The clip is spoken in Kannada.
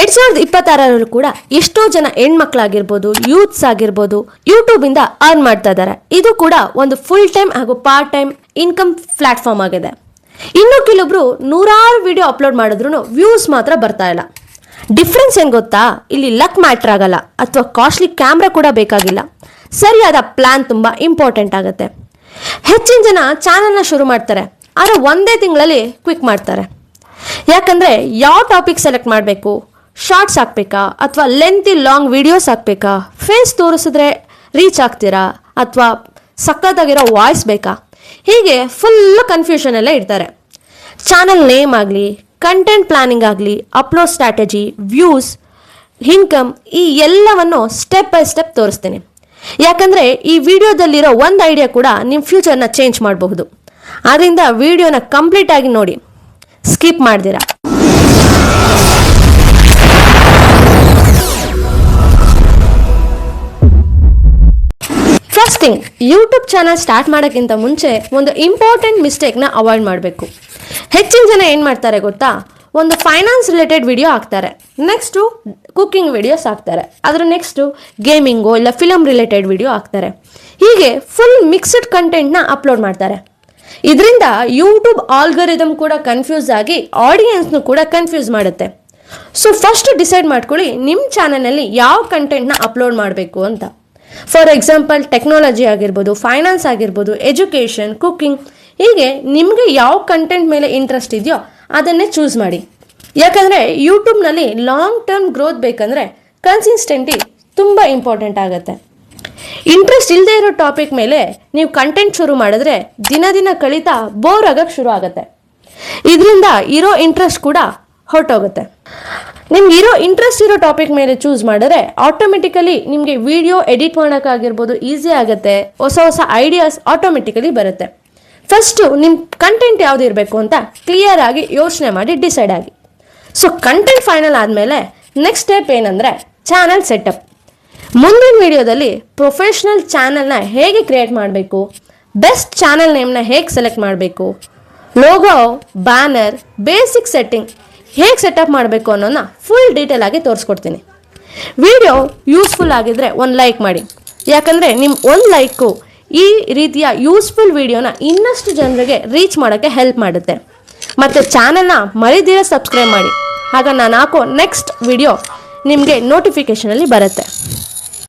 2026 ಕೂಡ ಎಷ್ಟೋ ಜನ ಹೆಣ್ಮಕ್ಳಾಗಿರ್ಬೋದು, ಯೂತ್ಸ್ ಆಗಿರ್ಬೋದು, ಯೂಟ್ಯೂಬ್ ಇಂದ ಅರ್ನ್ ಮಾಡ್ತಾ ಇದ್ದಾರೆ. ಇದು ಕೂಡ ಒಂದು ಫುಲ್ ಟೈಮ್ ಹಾಗೂ ಪಾರ್ಟ್ ಟೈಮ್ ಇನ್ಕಮ್ ಪ್ಲಾಟ್ಫಾರ್ಮ್ ಆಗಿದೆ. ಇನ್ನು ಕೆಲವೊಬ್ರು ನೂರಾರು ವಿಡಿಯೋ ಅಪ್ಲೋಡ್ ಮಾಡಿದ್ರು ವ್ಯೂಸ್ ಮಾತ್ರ ಬರ್ತಾ ಇಲ್ಲ. ಡಿಫ್ರೆನ್ಸ್ ಏನ್ ಗೊತ್ತಾ? ಇಲ್ಲಿ ಲಕ್ ಮ್ಯಾಟ್ರ್ ಆಗಲ್ಲ ಅಥವಾ ಕಾಸ್ಟ್ಲಿ ಕ್ಯಾಮ್ರಾ ಕೂಡ ಬೇಕಾಗಿಲ್ಲ. ಸರಿಯಾದ ಪ್ಲಾನ್ ತುಂಬಾ ಇಂಪಾರ್ಟೆಂಟ್ ಆಗುತ್ತೆ. ಹೆಚ್ಚಿನ ಜನ ಚಾನಲ್ನ ಶುರು ಮಾಡ್ತಾರೆ, ಆದರೆ ಒಂದೇ ತಿಂಗಳಲ್ಲಿ ಕ್ವಿಕ್ ಮಾಡ್ತಾರೆ. ಯಾಕಂದ್ರೆ ಯಾವ ಟಾಪಿಕ್ ಸೆಲೆಕ್ಟ್ ಮಾಡಬೇಕು, ಶಾರ್ಟ್ಸ್ ಹಾಕ್ಬೇಕಾ ಅಥವಾ ಲೆಂತಿ ಲಾಂಗ್ ವಿಡಿಯೋಸ್ ಹಾಕ್ಬೇಕಾ, ಫೇಸ್ ತೋರಿಸಿದ್ರೆ ರೀಚ್ ಆಗ್ತೀರಾ ಅಥವಾ ಸಖತ್ತಾಗಿರೋ ವಾಯ್ಸ್ ಬೇಕಾ, ಹೀಗೆ ಫುಲ್ ಕನ್ಫ್ಯೂಷನ್ ಎಲ್ಲ ಇಡ್ತಾರೆ. ಚಾನಲ್ ನೇಮ್ ಆಗಲಿ, ಕಂಟೆಂಟ್ ಪ್ಲಾನಿಂಗ್ ಆಗಲಿ, ಅಪ್ಲೋಡ್ ಸ್ಟ್ರಾಟಜಿ, ವ್ಯೂಸ್, ಇನ್ಕಮ್, ಈ ಎಲ್ಲವನ್ನು ಸ್ಟೆಪ್ ಬೈ ಸ್ಟೆಪ್ ತೋರಿಸ್ತೀನಿ. ಯಾಕಂದರೆ ಈ ವಿಡಿಯೋದಲ್ಲಿರೋ ಒಂದು ಐಡಿಯಾ ಕೂಡ ನಿಮ್ಮ ಫ್ಯೂಚರ್ನ ಚೇಂಜ್ ಮಾಡಬಹುದು. ಆದ್ದರಿಂದ ವಿಡಿಯೋನ ಕಂಪ್ಲೀಟ್ ಆಗಿ ನೋಡಿ, ಸ್ಕಿಪ್ ಮಾಡ್ದಿರಾ. First thing, YouTube channel start ಮಾಡೋಕ್ಕಿಂತ ಮುಂಚೆ ಒಂದು ಇಂಪಾರ್ಟೆಂಟ್ ಮಿಸ್ಟೇಕ್ನ ಅವಾಯ್ಡ್ ಮಾಡಬೇಕು. ಹೆಚ್ಚಿನ ಜನ ಏನು ಮಾಡ್ತಾರೆ ಗೊತ್ತಾ? ಒಂದು ಫೈನಾನ್ಸ್ ರಿಲೇಟೆಡ್ ವಿಡಿಯೋ ಹಾಕ್ತಾರೆ, ನೆಕ್ಸ್ಟು ಕುಕ್ಕಿಂಗ್ ವಿಡಿಯೋಸ್ ಹಾಕ್ತಾರೆ, ಅದರ ನೆಕ್ಸ್ಟು ಗೇಮಿಂಗು ಇಲ್ಲ ಫಿಲಮ್ ರಿಲೇಟೆಡ್ ವಿಡಿಯೋ ಹಾಕ್ತಾರೆ. ಹೀಗೆ ಫುಲ್ ಮಿಕ್ಸ್ಡ್ ಕಂಟೆಂಟ್ನ ಅಪ್ಲೋಡ್ ಮಾಡ್ತಾರೆ. ಇದರಿಂದ ಯೂಟ್ಯೂಬ್ ಆಲ್ಗರಿದಮ್ ಕೂಡ ಕನ್ಫ್ಯೂಸ್ ಆಗಿ ಆಡಿಯನ್ಸ್ನು ಕೂಡ ಕನ್ಫ್ಯೂಸ್ ಮಾಡುತ್ತೆ. ಸೊ ಫಸ್ಟ್ ಡಿಸೈಡ್ ಮಾಡ್ಕೊಳ್ಳಿ ನಿಮ್ಮ ಚಾನಲ್ನಲ್ಲಿ ಯಾವ ಕಂಟೆಂಟ್ನ ಅಪ್ಲೋಡ್ ಮಾಡಬೇಕು ಅಂತ. ಫಾರ್ ಎಕ್ಸಾಂಪಲ್ ಟೆಕ್ನಾಲಜಿ ಆಗಿರ್ಬೋದು, ಫೈನಾನ್ಸ್ ಆಗಿರ್ಬೋದು, ಎಜುಕೇಷನ್, ಕುಕ್ಕಿಂಗ್, ಹೀಗೆ ನಿಮಗೆ ಯಾವ ಕಂಟೆಂಟ್ ಮೇಲೆ ಇಂಟ್ರೆಸ್ಟ್ ಇದೆಯೋ ಅದನ್ನೇ ಚೂಸ್ ಮಾಡಿ. ಯಾಕಂದರೆ ಯೂಟ್ಯೂಬ್ನಲ್ಲಿ ಲಾಂಗ್ ಟರ್ಮ್ ಗ್ರೋತ್ ಬೇಕಂದರೆ ಕನ್ಸಿಸ್ಟೆಂಟಿ ತುಂಬ ಇಂಪಾರ್ಟೆಂಟ್ ಆಗುತ್ತೆ. ಇಂಟ್ರೆಸ್ಟ್ ಇಲ್ಲದೆ ಇರೋ ಟಾಪಿಕ್ ಮೇಲೆ ನೀವು ಕಂಟೆಂಟ್ ಶುರು ಮಾಡಿದ್ರೆ ದಿನ ಕಳೀತಾ ಬೋರ್ ಆಗೋಕ್ಕೆ ಶುರು ಆಗುತ್ತೆ. ಇದರಿಂದ ಇರೋ ಇಂಟ್ರೆಸ್ಟ್ ಕೂಡ ಹೊರಟೋಗುತ್ತೆ. ನಿಮ್ಗೆ ಇಂಟ್ರೆಸ್ಟ್ ಇರೋ ಟಾಪಿಕ್ ಮೇಲೆ ಚೂಸ್ ಮಾಡಿದ್ರೆ ಆಟೋಮೆಟಿಕಲಿ ನಿಮಗೆ ವಿಡಿಯೋ ಎಡಿಟ್ ಮಾಡೋಕ್ಕಾಗಿರ್ಬೋದು ಈಸಿ ಆಗುತ್ತೆ. ಹೊಸ ಐಡಿಯಾಸ್ ಆಟೋಮೆಟಿಕಲಿ ಬರುತ್ತೆ. ಫಸ್ಟು ನಿಮ್ಮ ಕಂಟೆಂಟ್ ಯಾವುದು ಇರಬೇಕು ಅಂತ ಕ್ಲಿಯರ್ ಆಗಿ ಯೋಚನೆ ಮಾಡಿ ಡಿಸೈಡ್ ಆಗಿ. ಸೊ ಕಂಟೆಂಟ್ ಫೈನಲ್ ಆದಮೇಲೆ ನೆಕ್ಸ್ಟ್ ಸ್ಟೆಪ್ ಏನಂದರೆ ಚಾನಲ್ ಸೆಟಪ್. ಮುಂದಿನ ವಿಡಿಯೋದಲ್ಲಿ ಪ್ರೊಫೆಷ್ನಲ್ ಚಾನಲ್ನ ಹೇಗೆ ಕ್ರಿಯೇಟ್ ಮಾಡಬೇಕು, ಬೆಸ್ಟ್ ಚಾನಲ್ ನೇಮ್ನ ಹೇಗೆ ಸೆಲೆಕ್ಟ್ ಮಾಡಬೇಕು, ಲೋಗೋ, ಬ್ಯಾನರ್, ಬೇಸಿಕ್ ಸೆಟ್ಟಿಂಗ್ ಹೇಗೆ ಸೆಟಪ್ ಮಾಡಬೇಕು ಅನ್ನೋದನ್ನ ಫುಲ್ ಡೀಟೇಲ್ ಆಗಿ ತೋರಿಸ್ಕೊಡ್ತೀನಿ. ವಿಡಿಯೋ ಯೂಸ್ಫುಲ್ ಆಗಿದ್ರೆ ಒಂದು ಲೈಕ್ ಮಾಡಿ. ಯಾಕಂದರೆ ನಿಮ್ಮ ಒಂದು ಲೈಕು ಈ ರೀತಿಯ ಯೂಸ್ಫುಲ್ ವಿಡಿಯೋನ ಇನ್ನಷ್ಟು ಜನರಿಗೆ ರೀಚ್ ಮಾಡೋಕ್ಕೆ ಹೆಲ್ಪ್ ಮಾಡುತ್ತೆ. ಮತ್ತು ಚಾನಲ್ನ ಮರಿದಿರ ಸಬ್ಸ್ಕ್ರೈಬ್ ಮಾಡಿ. ಆಗ ನಾನು ಹಾಕೋ ನೆಕ್ಸ್ಟ್ ವಿಡಿಯೋ ನಿಮಗೆ ನೋಟಿಫಿಕೇಷನಲ್ಲಿ ಬರುತ್ತೆ.